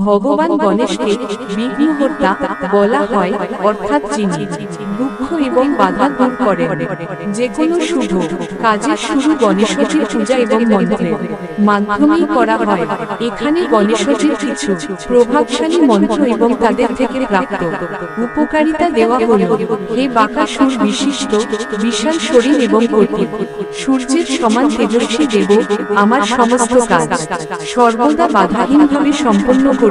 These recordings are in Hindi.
ভগবান গণেশকে বিঘ্নহর্তা বলা হয়, অর্থাৎ যিনি দুঃখ এবং বাধা দূর করেন। যে কোনো শুভ কাজের শুরু গণেশজির পূজা এবং মন্ত্রের মাধ্যমেই করা হয়। এখানে গণেশজির কিছু প্রভাবশালী মন্ত্র এবং তাদের থেকে প্রাপ্ত উপকারিতা দেওয়া হল। হে বাঁকাসুর বিশিষ্ট বিশাল শরীর এবং কোটি সূর্যের সমান তেজস্বী দেব, আমার সমস্ত কাজ সর্বদা বাধাহীনভাবে সম্পন্ন করুন।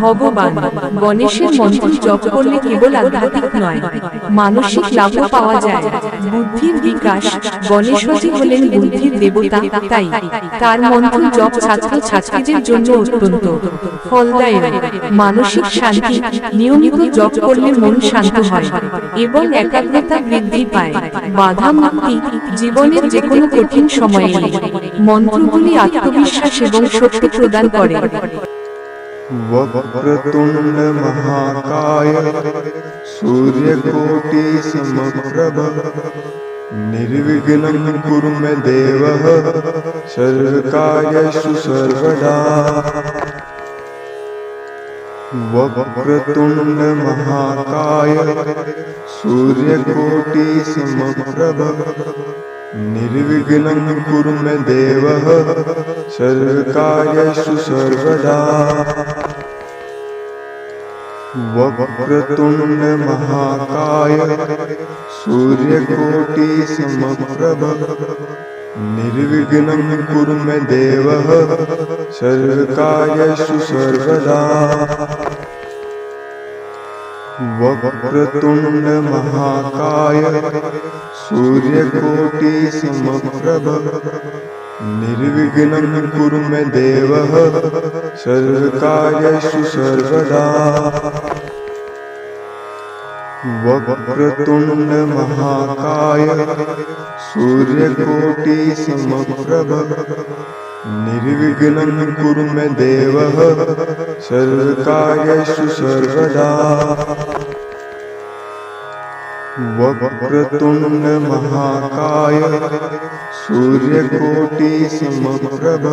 ভগবান গণেশের মন্ত্র জপ করলে কেবল আধ্যাত্মিক নয়, মানসিক লাভও পাওয়া যায়। বুদ্ধির বিকাশ, গণেশজি হলেন বুদ্ধির দেবতা, তাই তার মন্ত্র জপ ছাত্র ছাত্রীদের জন্য অত্যন্ত ফলদায়ক। মানসিক শান্তি, নিয়মিত জপ করলে মন শান্ত হয় এবং একাগ্রতা বৃদ্ধি পায়। বাধা মুক্তি, জীবনের যে কোনো কঠিন সময়ে মন্ত্রগুলি আত্মবিশ্বাস এবং শক্তি প্রদান করে। वक्रतुंड महाकाय सूर्यकोटि समप्रभ निर्विघ्नं कुरु मे देव सर्वकार्येषु सर्वदा। वक्रतुंड महाकाय सूर्यकोटि समप्रभ निर्विघ्नं कुरु मे देव सर्वकार्येषु सर्वदा। वक्रतुंड महाकाय सूर्यकोटि समप्रभ निर्विघ्नं कुरु मे देव सर्वकार्येषु सर्वदा। वक्रतुंड महाकाय सूर्यकोटि समप्रभ निर्विघ्नं कुरु मे देव सर्वकार्येषु सर्वदा। वक्रतुंड महाकाय सूर्यकोटि समप्रभ निर्विघ्नं कुरु मे देव सर्वकार्येषु सर्वदा। वक्रतुंड महाकाय सूर्यकोटि समप्रभ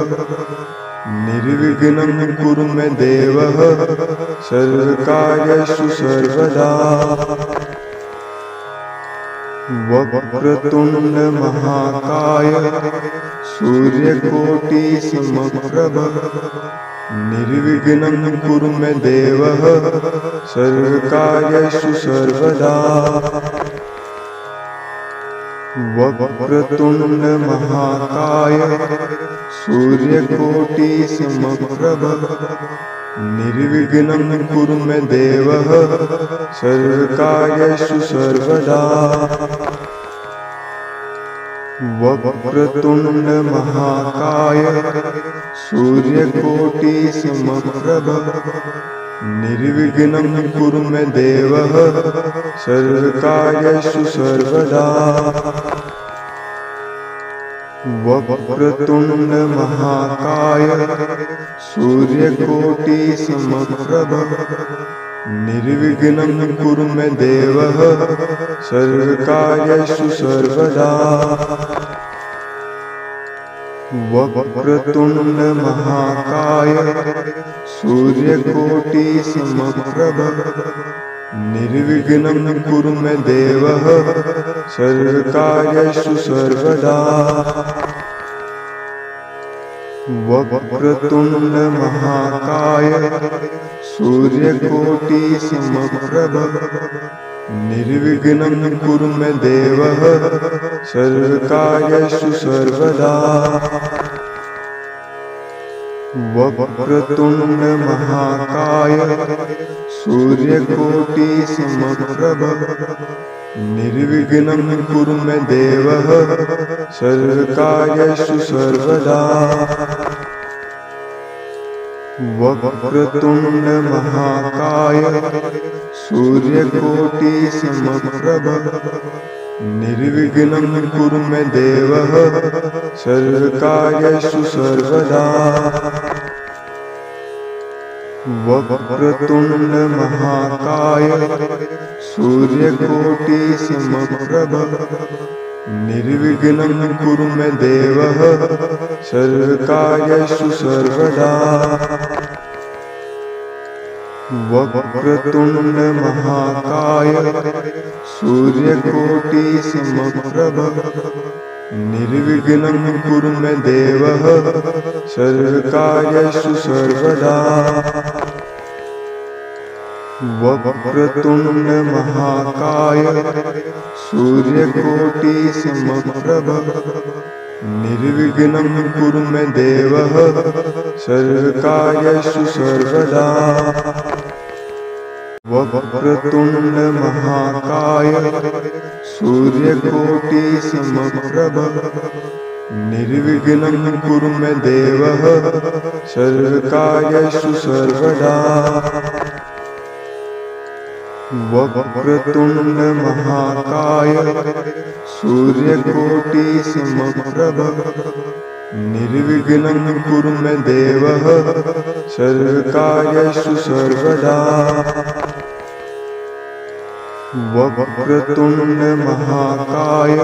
निर्विघ्नं कुरु मे देव सर्वकार्येषु सर्वदा। वक्रतुंड महाकाय सूर्यकोटि समप्रभ निर्विघ्नं कुरु मे देव सर्वकार्येषु सर्वदा। वक्रतुंड महाकाय सूर्यकोटि समप्रभ निर्विघ्नं कुरु मे देव सर्वकार्येषु सर्वदा। वक्रतुंड महाकाय सूर्यकोटि समप्रभ निर्विघ्नं कुरु मे देव सर्वकार्येषु सर्वदा। वक्रतुंड महाकाय सूर्यकोटि समप्रभ निर्विघ्नं कुरु मे देव सर्वकार्येषु सर्वदा। वक्रतुंड महाकाय सूर्यकोटि समप्रभ निर्विघ्नं कुरु मे देव सर्वकार्येषु सर्वदा। वक्रतुंड महाकाय सूर्यकोटि समप्रभ निर्विघ्नं कुरु मे देव सर्वकार्येषु सर्वदा। वक्रतुंड महाकाय सूर्यकोटि समप्रभ निर्विघ्नं कुरु मे देव सर्वकार्येषु सर्वदा। वक्रतुंड महाकाय सूर्यकोटि समप्रभ निर्विघ्नं कुरु मे देव सर्वकार्येषु सर्वदा। वक्रतुंड महाकाय सूर्यकोटि समप्रभ निर्विघ्नं कुरु मे देव सर्वकार्येषु सर्वदा। वक्रतुंड महाकाय सूर्यकोटि समप्रभ निर्विघ्नं कुरु मे देव सर्वकार्येषु सर्वदा। वक्रतुंड महाकाय सूर्यकोटि समप्रभ निर्विघ्नं कुरु मे देव सर्वकार्येषु सर्वदा। वक्रतुंड महाकाय सूर्यकोटि समप्रभ निर्विघ्नं कुरु मे देव सर्वकार्येषु सर्वदा। वक्रतुंड महाकाय सूर्यकोटि समप्रभ निर्विघ्नं कुरु मे देव सर्वकार्येषु सर्वदा। वक्रतुंड महाकाय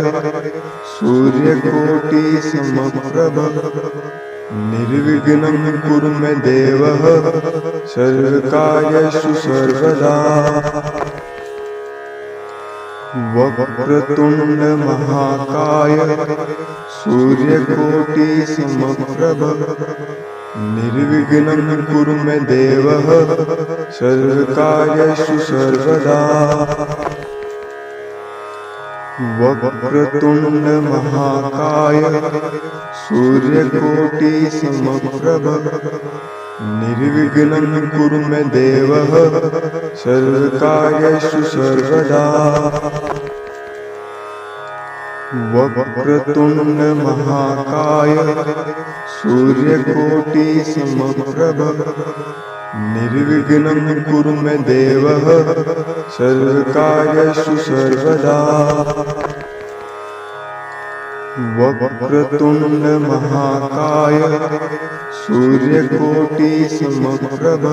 सूर्यकोटि समप्रभ निर्विघ्नं कुरु मे देव सर्वकार्येषु सर्वदा। वक्रतुंड महाकाय सूर्यकोटि समप्रभ निर्विघ्नं कुरु मे देव सर्वकार्येषु सर्वदा। वक्रतुंड महाकाय सूर्यकोटि समप्रभ निर्विघ्नं कुरु मे देव सर्वकार्येषु सर्वदा। वक्रतुंड महाकाय सूर्यकोटि समप्रभ निर्विघ्नं कुरु मे देव सर्वकार्येषु सर्वदा। वक्रतुंड महाकाय सूर्यकोटि समप्रभ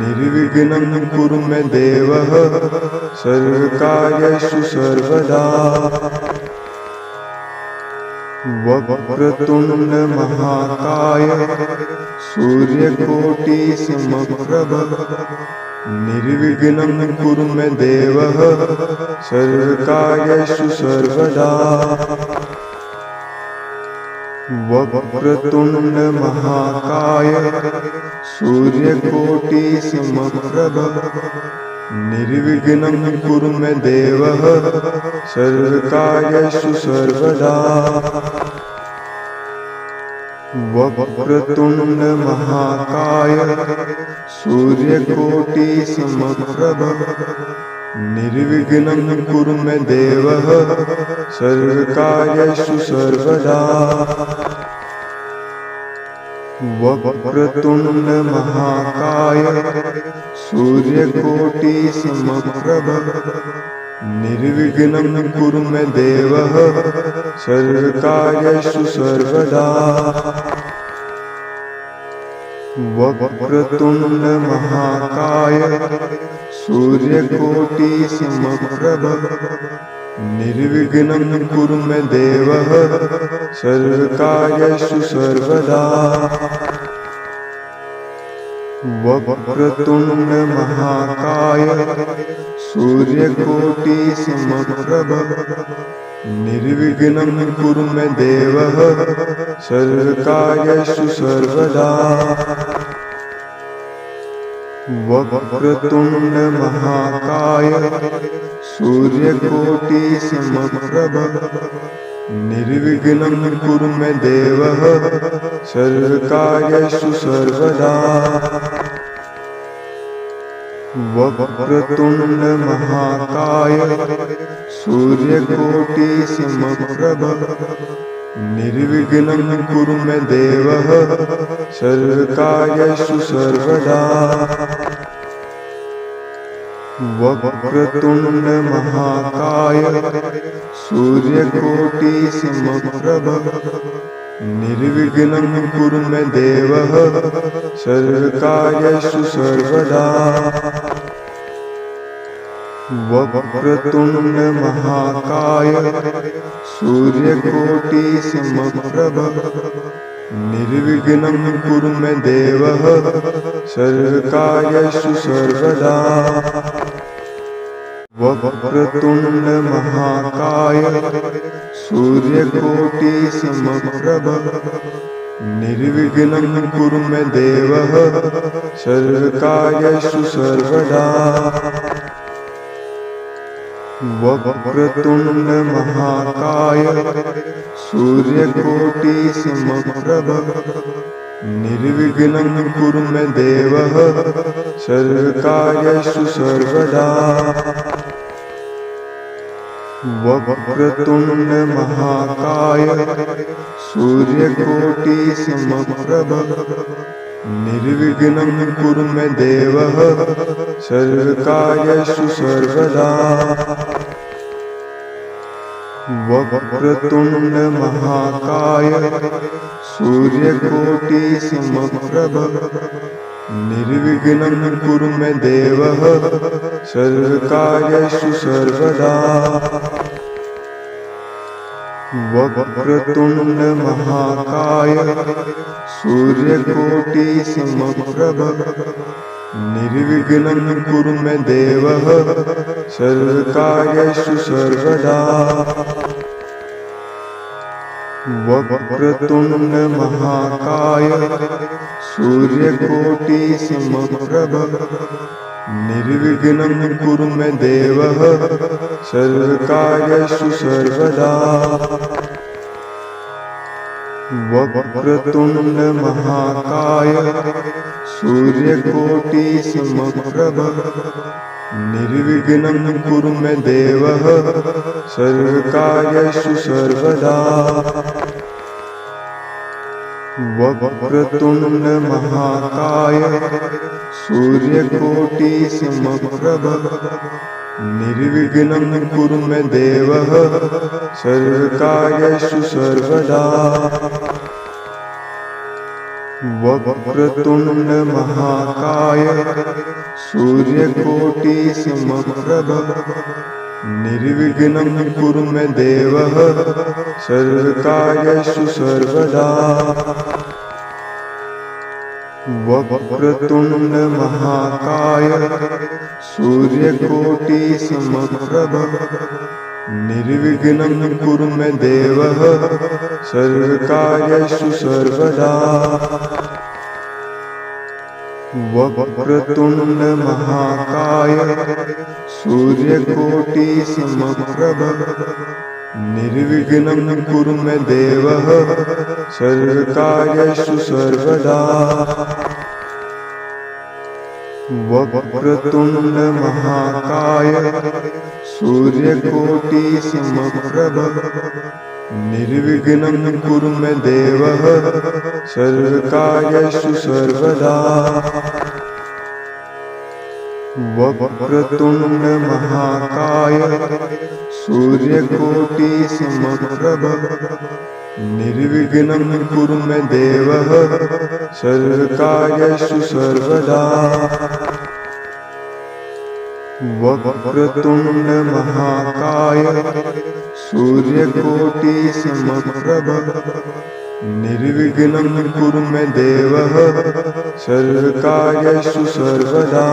निर्विघ्नं कुरु मे देव सर्वकार्येषु सर्वदा। वक्रतुंड महाकाय सूर्यकोटि समप्रभ निर्विघ्नं कुरु मे देव सर्वकार्येषु सर्वदा। वक्रतुंड महाकाय सूर्यकोटि समप्रभ निर्विघ्नं कुरु मे देव सर्वकार्येषु सर्वदा। वक्रतुंड महाकाय सूर्यकोटि समप्रभ निर्विघ्नं कुरु मे देव सर्वकार्येषु सर्वदा। वक्रतुंड महाकाय सूर्यकोटि समप्रभ निर्विघ्नं कुरु मे देव सर्वकार्येषु सर्वदा। वक्रतुंड महाकाय सूर्यकोटि समप्रभ निर्विघ्नं कुरु मे देव सर्वकार्येषु सर्वदा। वक्रतुंड महाकाय सूर्यकोटि समप्रभ निर्विघ्नं कुरु मे देव सर्वकार्येषु सर्वदा। वक्रतुंड महाकाय सूर्यकोटि समप्रभ निर्विघ्नं कुरु मे देव सर्वकार्येषु सर्वदा। वक्रतुंड महाकाय सूर्यकोटि समप्रभ निर्विघ्नं कुरु मे देव सर्वकार्येषु सर्वदा। वक्रतुंड महाकाय सूर्यकोटि समप्रभ निर्विघ्नं कुरु मे देव सर्वकार्येषु सर्वदा। वक्रतुंड महाकाय सूर्यकोटि समप्रभ निर्विघ्नं कुरु मे देव सर्वकार्येषु सर्वदा। वक्रतुण्ड महाकाय सूर्यकोटि समप्रभ निर्विघ्नं कुरु मे देव सर्वकार्येषु सर्वदा। वक्रतुण्ड महाकाय सूर्यकोटि समप्रभ निर्विघ्नं कुरु मे देव सर्वकार्येषु सर्वदा। वक्रतुण्ड महाकाय सूर्यकोटि समप्रभ निर्विघ्नं कुरु मे देव सर्वकार्येषु सर्वदा। वक्रतुण्ड महाकाय सूर्यकोटि समप्रभ निर्विघ्नं कुरु मे देव सर्वकार्येषु सर्वदा। वक्रतुण्ड महाकाय सूर्यकोटि समप्रभ निर्विघ्नं कुरु मे देव सर्वकार्येषु सर्वदा। वक्रतुण्ड महाकाय सूर्यकोटि समप्रभ निर्विघ्नं कुरु मे देव सर्वकार्येषु सर्वदा। वक्रतुण्ड महाकाय सूर्यकोटि समप्रभ निर्विघ्नं कुरु मे देव सर्वकार्येषु सर्वदा। वक्रतुण्ड महाकाय सूर्यकोटि समप्रभ निर्विघ्नं कुरु मे देव सर्वकार्येषु सर्वदा। वक्रतुण्ड महाकाय सूर्यकोटि समप्रभ निर्विघ्नं कुरु मे देव सर्वकार्येषु सर्वदा। वक्रतुण्ड महाकाय सूर्यकोटि समप्रभ निर्विघ्नं कुरु मे देव सर्वकार्येषु सर्वदा। वक्रतुण्ड महाकाय सूर्यकोटि समप्रभ निर्विघ्नं कुरु मे देव सर्वकार्येषु सर्वदा। वक्रतुण्ड महाकाय सूर्यकोटि समप्रभ निर्विघ्नं कुरु मे देव सर्वकार्येषु सर्वदा। वक्रतुण्ड महाकाय सूर्यकोटि समप्रभ निर्विघ्नं कुरु मे देव सर्वकार्येषु सर्वदा। वक्रतुण्ड महाकाय सूर्यकोटि समप्रभ निर्विघ्नं कुरु मे देव सर्वकार्येषु सर्वदा।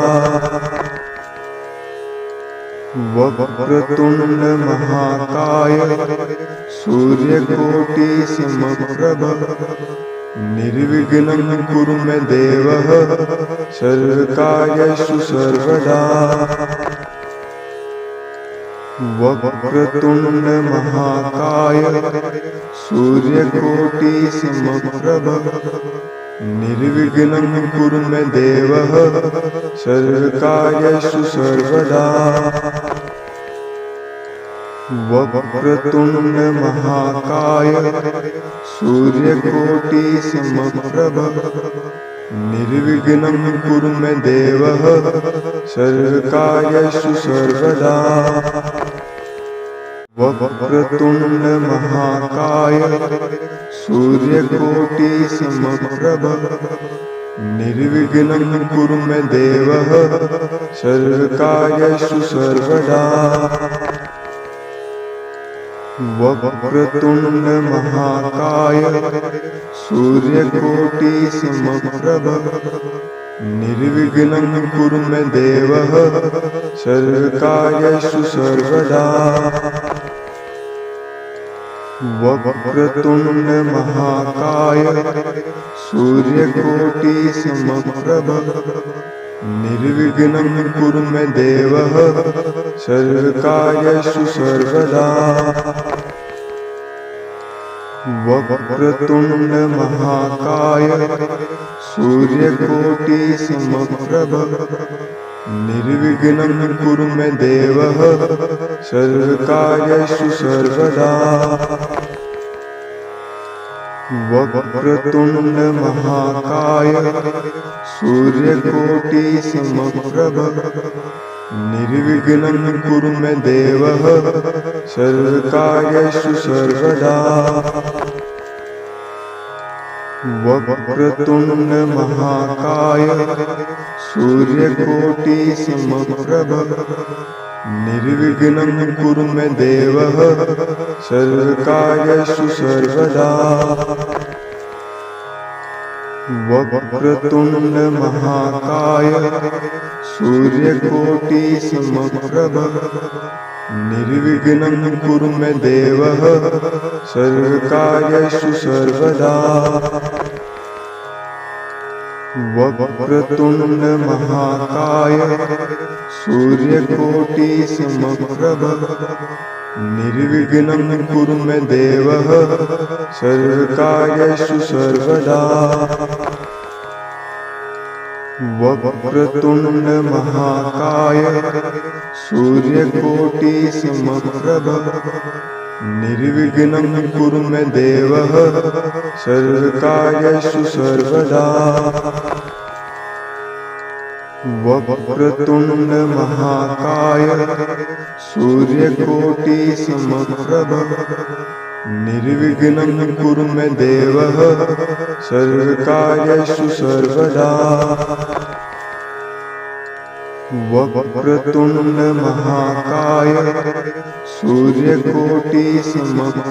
वक्रतुण्ड महाकाय सूर्यकोटि समप्रभ निर्विघ्नं कुरु मे देव सर्वकार्येषु सर्वदा। वक्रतुण्ड महाकाय सूर्यकोटि समप्रभ निर्विघ्नं कुरु मे देव सर्वकार्येषु सर्वदा। वक्रतुण्ड महाकाय सूर्यकोटि समप्रभ निर्विघ्नं कुरु मे देव सर्वकार्येषु सर्वदा। वक्रतुण्ड महाकाय सूर्यकोटि समप्रभ निर्विघ्नं कुरु मे देव सर्वकार्येषु सर्वदा। वक्रतुंड महाकाय सूर्यकोटि समप्रभ निर्विघ्नं कुरु मे देव सर्वकार्येषु सर्वदा। वक्रतुंड महाकाय सूर्यकोटि समप्रभ निर्विघ्नं कुरु मे देव सर्वकार्येषु सर्वदा। वक्रतुंड महाकाय सूर्यकोटि समप्रभ निर्विघ्नं कुरु मे देव सर्वकार्येषु सर्वदा। वक्रतुंड महाकाय सूर्यकोटि समप्रभ निर्विघ्नं कुरु मे देव सर्वकार्येषु सर्वदा। वक्रतुंड महाकाय सूर्यकोटि समप्रभ निर्विघ्नं कुरु मे देव सर्वकार्येषु सर्वदा। वक्रतुंड महाकाय सूर्यकोटि समप्रभ निर्विघ्नं कुरु मे देव सर्वकार्येषु सर्वदा। वक्रतुंड महाकाय सूर्यकोटि समप्रभ निर्विघ्नं कुरु मे देव सर्वकार्येषु सर्वदा। वक्रतुंड महाकाय सूर्यकोटि समप्रभ निर्विघ्नं कुरु मे देव सर्वकार्येषु सर्वदा। वक्रतुंड महाकाय सूर्यकोटि समप्रभ निर्विघ्नं कुरु मे देव सर्वकार्येषु सर्वदा। वक्रतुंड महाकाय सूर्यकोटि समप्रभ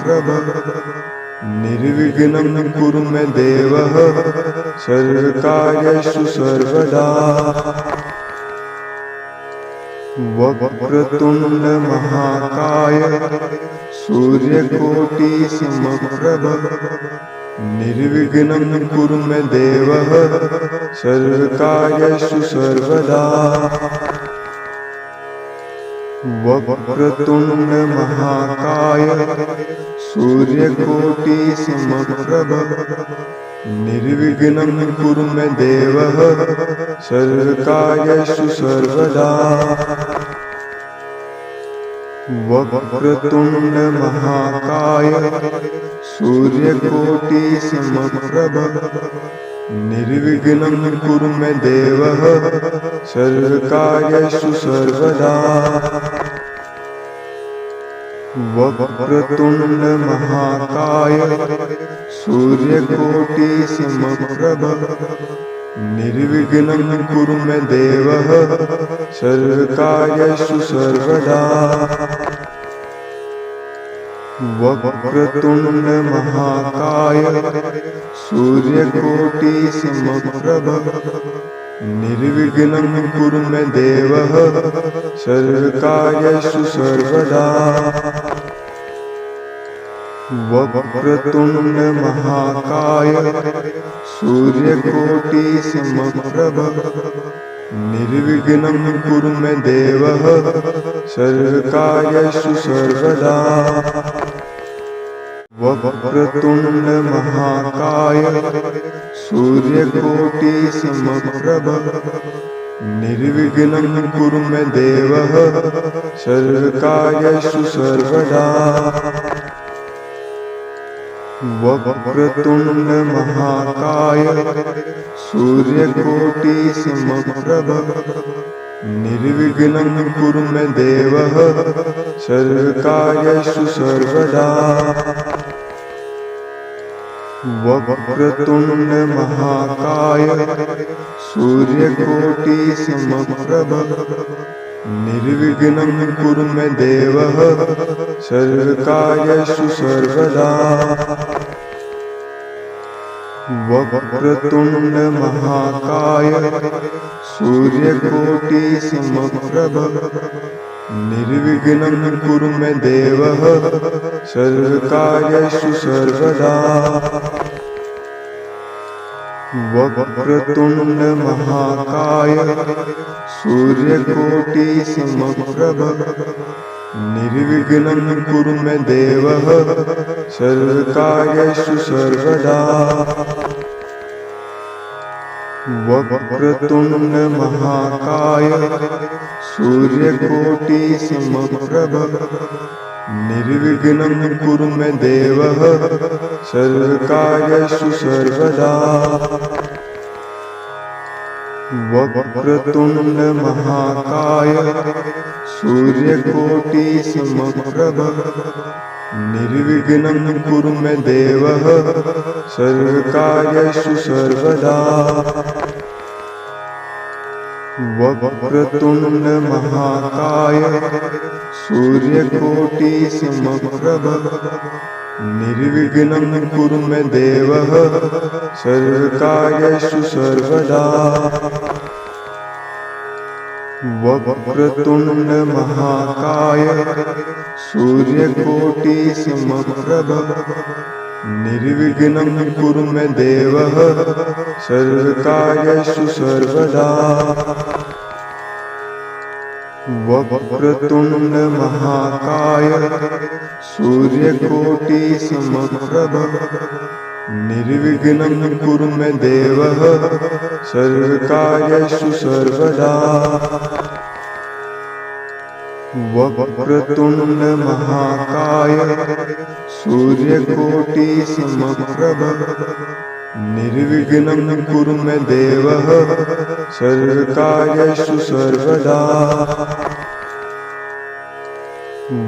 निर्विघ्नं कुरु मे देव सर्वकार्येषु सर्वदा। वक्रतुंड महाकाय सूर्यकोटि समप्रभ निर्विघ्नं कुरु मे देव सर्वकार्येषु सर्वदा। वक्रतुंड महाकाय सूर्यकोटि समप्रभ निर्विघ्नं कुरु मे देव सर्वकार्येषु सर्वदा। वक्रतुंड महाकाय सूर्यकोटि समप्रभ निर्विघ्नं कुरु मे देव सर्वकार्येषु सर्वदा। वक्रतुंड महाकाय सूर्यकोटि समप्रभ निर्विघ्नं कुरु मे देव सर्वकार्येषु सर्वदा। वक्रतुंड महाकाय सूर्यकोटि समप्रभ निर्विघ्नं कुरु मे देव सर्वकार्येषु सर्वदा। वक्रतुंड महाकाय सूर्यकोटि समप्रभ निर्विघ्नं कुरु मे देव सर्वकार्येषु सर्वदा। वक्रतुंड महाकाय सूर्यकोटि समप्रभ निर्विघ्नं कुरु मे देव सर्वकार्येषु सर्वदा। वक्रतुंड महाकाय सूर्यकोटि समप्रभ निर्विघ्नं कुरु मे देव सर्वकार्येषु सर्वदा। वक्रतुंड महाकाय सूर्यकोटि समप्रभ निर्विघ्नं कुरु मे देव सर्वकार्येषु सर्वदा। वक्रतुण्ड महाकाय सूर्यकोटि समप्रभ निर्विघ्नं कुरु मे देव सर्वकार्येषु सर्वदा। वक्रतुण्ड महाकाय सूर्यकोटि समप्रभ निर्विघ्नं कुरु मे देव सर्वकार्येषु सर्वदा। वक्रतुण्ड महाकाय सूर्यकोटि समप्रभ निर्विघ्नं कुरु मे देव सर्वकार्येषु सर्वदा। वक्रतुण्ड महाकाय सूर्यकोटि समप्रभ निर्विघ्नं कुरु मे देव सर्वकार्येषु सर्वदा। वक्रतुण्ड महाकाय सूर्यकोटि समप्रभ निर्विघ्नं कुरु मे देव सर्वकार्येषु सर्वदा। वक्रतुण्ड महाकाय सूर्यकोटि समप्रभ निर्विघ्नं कुरु मे देव सर्वकार्येषु सर्वदा। वक्रतुण्ड महाकाय सूर्यकोटि समप्रभ निर्विघ्नं कुरु मे देव सर्वकार्येषु सर्वदा। वक्रतुण्ड महाकाय सूर्यकोटि समप्रभ निर्विघ्नं कुरु मे देव सर्वकार्येषु सर्वदा।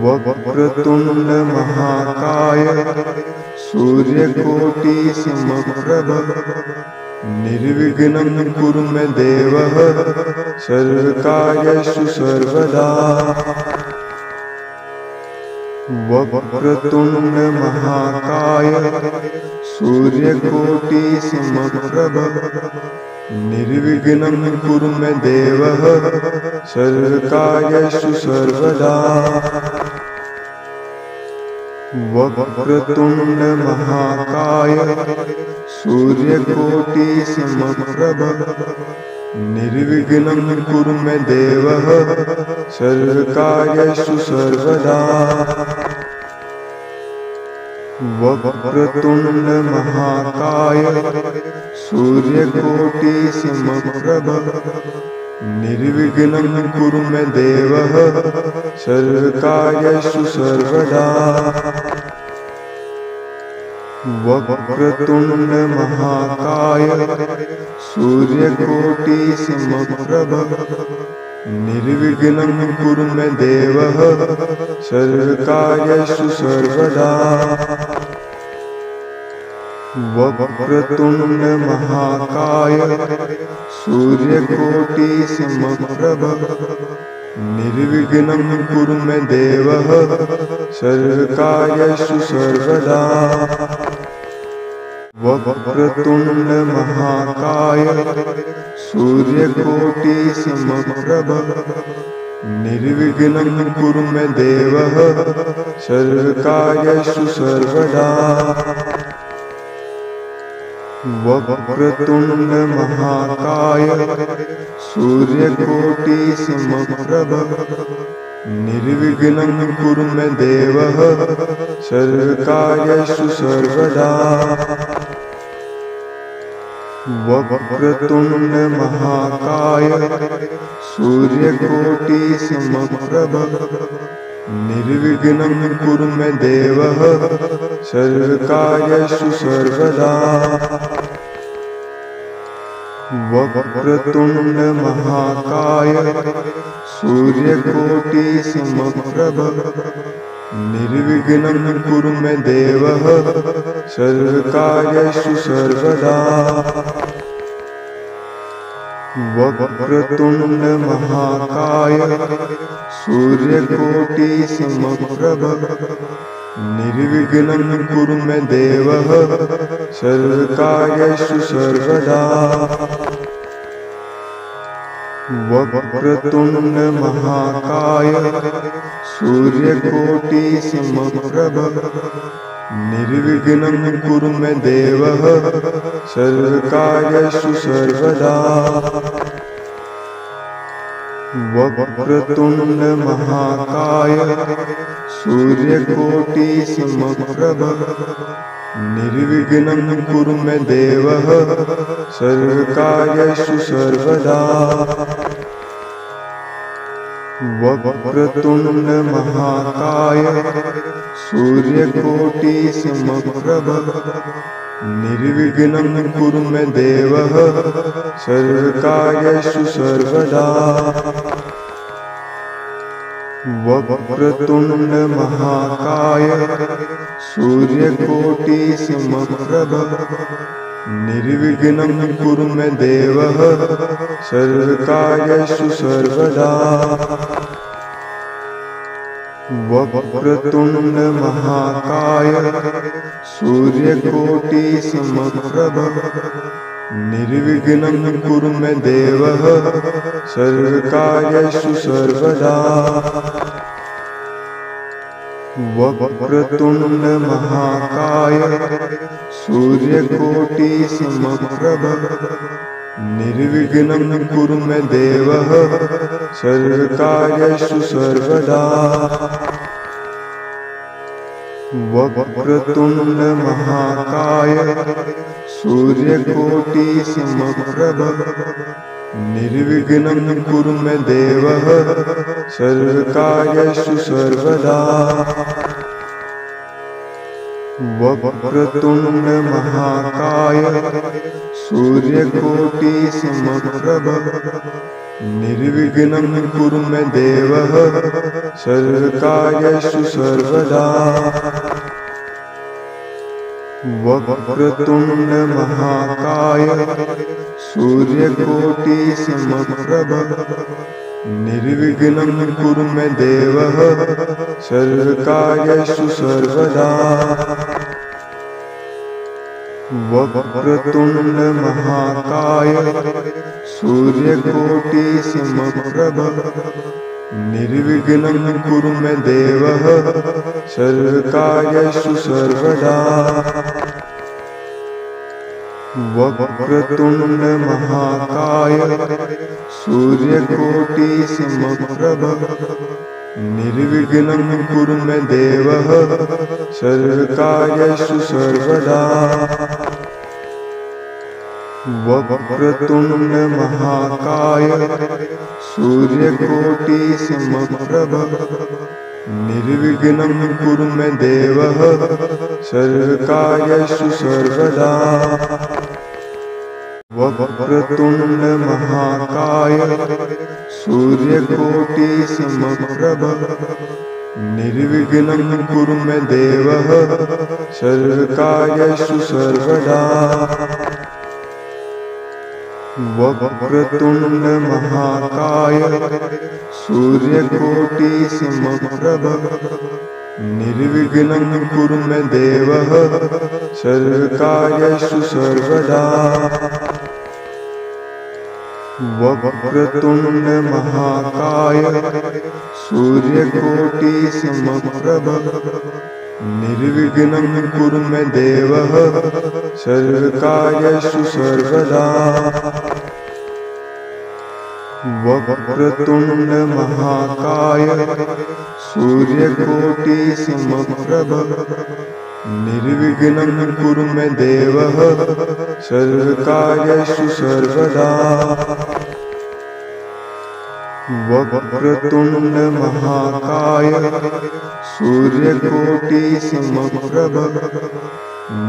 वक्रतुण्ड महाकाय सूर्यकोटि समप्रभ निर्विघ्नं कुरु मे देव सर्वकार्येषु सर्वदा। वक्रतुण्ड महाकाय सूर्यकोटि समप्रभ निर्विघ्नं कुरु मे देव सर्वकार्येषु सर्वदा। वक्रतुण्ड महाकाय सूर्यकोटि समप्रभ निर्विघ्नं कुरु मे देव सर्वकार्येषु सर्वदा। वक्रतुण्ड महाकाय सूर्यकोटि समप्रभ निर्विघ्नं कुरु मे देव सर्वकार्येषु सर्वदा। वक्रतुण्ड महाकाय सूर्यकोटि समप्रभ निर्विघ्नं कुरु मे देव सर्वकार्येषु सर्वदा। वक्रतुण्ड महाकाय सूर्यकोटि समप्रभ निर्विघ्नं कुरु मे देव सर्वकार्येषु सर्वदा। वक्रतुण्ड महाकाय सूर्यकोटि समप्रभ निर्विघ्नं कुरु मे देव सर्वकार्येषु सर्वदा। वक्रतुण्ड महाकाय सूर्यकोटि समप्रभ निर्विघ्नं कुरु मे देव सर्वकार्येषु सर्वदा। वक्रतुण्ड महाकाय सूर्यकोटि समप्रभ निर्विघ्नं कुरु मे देव सर्वकार्येषु सर्वदा। वक्रतुण्ड महाकाय सूर्यकोटि समप्रभ निर्विघ्नं कुरु मे देव सर्वकार्येषु सर्वदा। वक्रतुंड महाकाय सूर्यकोटि समप्रभ निर्विघ्नं कुरु मे देव सर्वकार्येषु सर्वदा। वक्रतुंड महाकाय सूर्यकोटि समप्रभ निर्विघ्नं कुरु मे देव सर्वकार्येषु सर्वदा। वक्रतुंड महाकाय सूर्यकोटि समप्रभ निर्विघ्नं कुरु मे देव सर्वकार्येषु सर्वदा। वक्रतुंड महाकाय सूर्यकोटि समप्रभ निर्विघ्नं कुरु मे देव सर्वकार्येषु सर्वदा। वक्रतुंड महाकाय सूर्यकोटि समप्रभ निर्विघ्नं कुरु मे देव सर्वकार्येषु सर्वदा। वक्रतुंड महाकाय सूर्यकोटि समप्रभ निर्विघ्नं कुरु मे देव सर्वकार्येषु सर्वदा। वक्रतुंड महाकाय सूर्यकोटि समप्रभ निर्विघ्नं कुरु मे देव सर्वकार्येषु सर्वदा। वक्रतुंड महाकाय सूर्यकोटि समप्रभ निर्विघ्नं कुरु मे देव सर्वकार्येषु सर्वदा। वक्रतुंड महाकाय सूर्यकोटि समप्रभ निर्विघ्नं कुरु मे देव सर्वकार्येषु सर्वदा। वक्रतुंड महाकाय सूर्यकोटि समप्रभ निर्विघ्नं कुरु मे देव सर्वकार्येषु सर्वदा। वक्रतुंड महाकाय सूर्यकोटि समप्रभ निर्विघ्नं कुरु मे देव सर्वकार्येषु सर्वदा। वक्रतुंड महाकाय सूर्यकोटि समप्रभ निर्विघ्नं कुरु मे देव सर्वकार्येषु सर्वदा। वक्रतुंड महाकाय सूर्यकोटि समप्रभ निर्विघ्नं कुरु मे देव सर्वकार्येषु सर्वदा। वक्रतुंड महाकाय सूर्यकोटि समप्रभ निर्विघ्नं कुरु मे देव सर्वकार्येषु सर्वदा। वक्रतुंड महाकाय सूर्यकोटि समप्रभ निर्विघ्नं कुरु मे देव सर्वकार्येषु सर्वदा। वक्रतुंड महाकाय सूर्यकोटि समप्रभ निर्विघ्नं कुरु मे देव सर्वकार्येषु सर्वदा। वक्रतुंड महाकाय सूर्यकोटि समप्रभ निर्विघ्नं कुरु मे देव सर्वकार्येषु सर्वदा। वक्रतुंड महाकाय सूर्यकोटि समप्रभ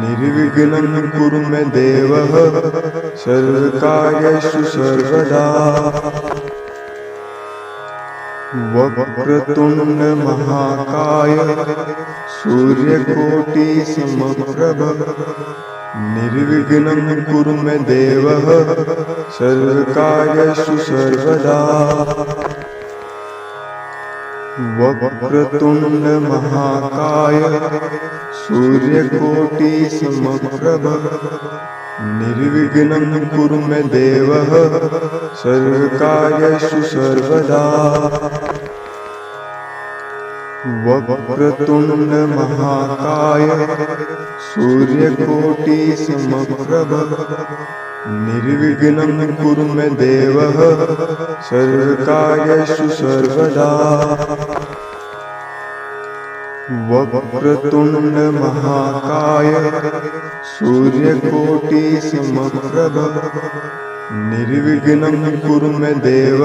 निर्विघ्नं कुरु मे देव सर्वकार्येषु सर्वदा। वक्रतुंड महाकाय सूर्यकोटि समप्रभ निर्विघ्नं कुरु मे देव सर्वकार्येषु सर्वदा। वक्रतुण्ड महाकाय सूर्यकोटि समप्रभ निर्विघ्नं कुरु मे देव सर्वकार्येषु सर्वदा। वक्रतुण्ड महाकाय सूर्यकोटि समप्रभ निर्विघ्नं कुरु मे देव सर्वकार्येषु सर्वदा। वक्रतुण्ड महाकाय सूर्यकोटि समप्रभ निर्विघ्नं कुरु मे देव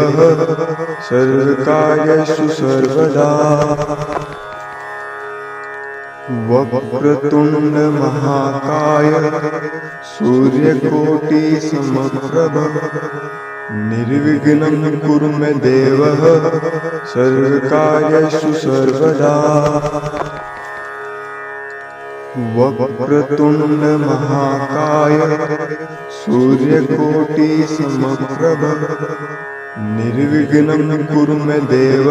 सर्वकार्येषु सर्वदा। वक्रतुण्ड महाकाय सूर्यकोटि समप्रभ निर्विघ्नं कुरु मे देव सर्वकार्येषु सर्वदा। वक्रतुण्ड महाकाय सूर्यकोटि समप्रभ निर्विघ्नं कुरु मे देव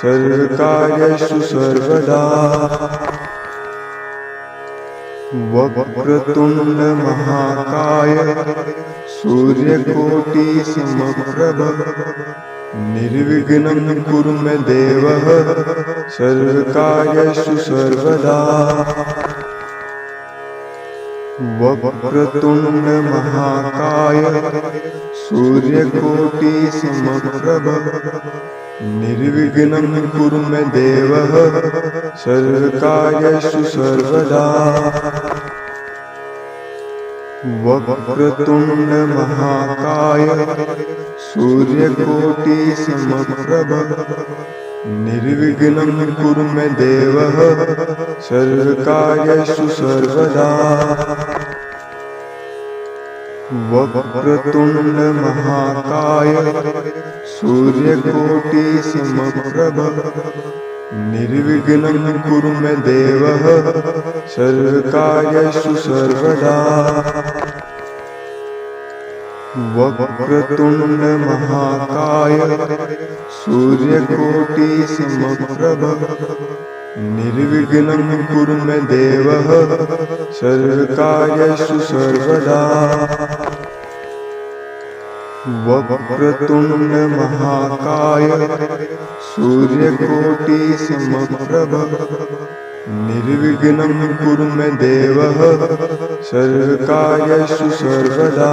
सर्वकार्येषु सर्वदा। वक्रतुण्ड महाकाय सूर्यकोटि समप्रभ निर्विघ्नं कुरु मे देव सर्वकार्येषु सर्वदा। वक्रतुण्ड महाकाय सूर्यकोटि समप्रभ निर्विघ्नं कुरु मे देव सर्वकार्येषु सर्वदा। वक्रतुण्ड महाकाय सूर्यकोटि समप्रभ निर्विघ्नं कुरु मे देव सर्वकार्येषु सर्वदा। वक्रतुण्ड महाकाय सूर्यकोटि समप्रभ निर्विघ्नं कुरु मे देव सर्वकार्येषु सर्वदा। वक्रतुण्ड महाकाय सूर्यकोटि समप्रभ निर्विघ्नं कुरु मे देव सर्वकार्येषु सर्वदा। वक्रतुण्ड महाकाय सूर्यकोटि समप्रभ निर्विघ्नं कुरु मे देव सर्वकार्येषु सर्वदा।